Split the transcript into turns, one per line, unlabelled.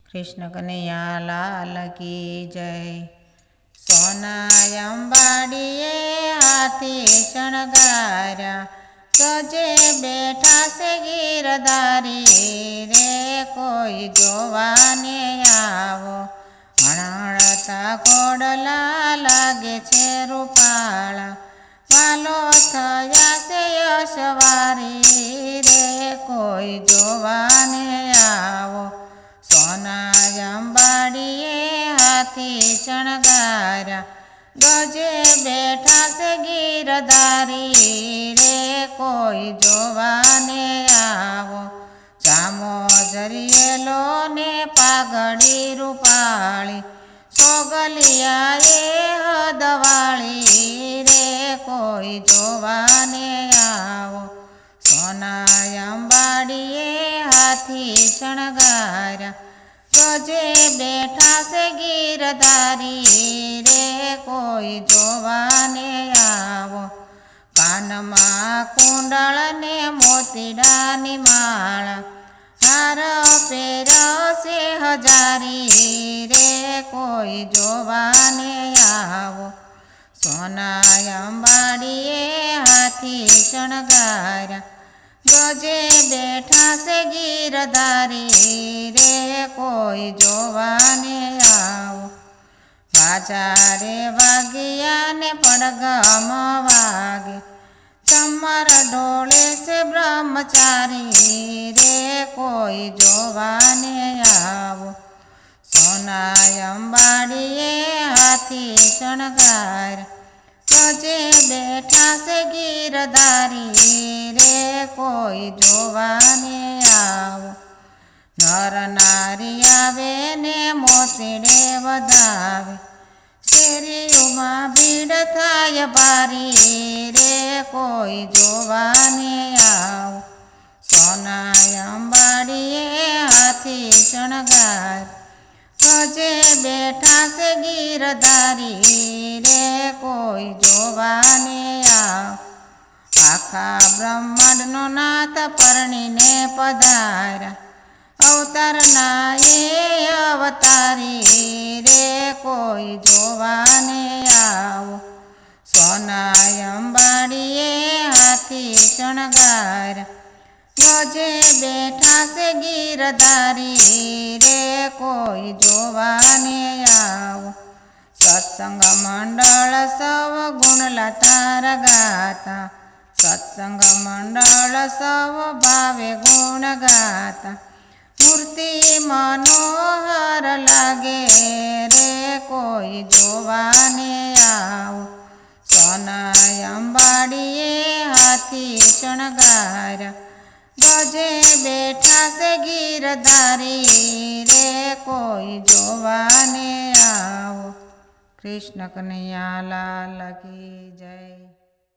कृष्ण कन्हैया लाल की जय। सोना अंबाड़िए हाथी शणगारा, गजे बैठा से गिरधारी रे, कोई जोवाने आवो। हणहणता घोड़ला लागे छे रूपाळा, वालो थया से यशवारी रे, कोई जोवाने आवो। सोना अंबाड़िए हाथी शणगारा, गजे बैठा से गिरधारी रे, कोई जोवाने आवो। सामो जरिएलो ने पागड़ी रूपाळी, सोगलियाए हदवाळी रे, कोई जोवाने आवो। सोना अंबाड़िए हाथी शणगारा, गजे बैठा से गिरधारी रे, कोई जोवाने आवो। कानमा कुंडल ने मोतीडानी माळा, हार पेरसे हजारी रे, कोई जोवाने आवो। सोना अंबाड़िए हाथी शणगारा, गजे बैठा से गिरधारी रे, कोई जोवाने आवो। बाजारे वागिया ने पड़गम वागे, चमर ढोले से ब्रह्मचारी रे, कोई जोवाने आवो। सोना अंबाड़िए हाथी शणगारा, गजे बैठा से गिरधारी रे, कोई जोवाने आवो। नर नारी आवे ने मोतीडे वधावे, शेरीओमा भीड़ थाय भारी रे, कोई जोवाने आवो। सोना अंबाड़िए हाथी शणगार, गजे बैठा से गिरधारी रे, कोई जोवाने आवो। आखा ब्रह्मांड नो नाथ परણીने पधारा, अवतारना ये अवतारी रे, कोई जोवाने आवो। सोना अंबाड़िए हाथी शणगारा, गजे बैठा से गिरधारी रे, कोई जोवाने आवो। सत्संग मंडल सव गुणला तारा गाता, सत्संग मंडल सव भावे गुण गाता। मूर्ति मनोहर लागे रे, कोई जोवाने आवो। सोना अंबाड़िए हाथी शणगारा, गजे बैठा से गिरधारी रे, कोई जोवाने आवो। कृष्ण कन्हैया लाल की जय।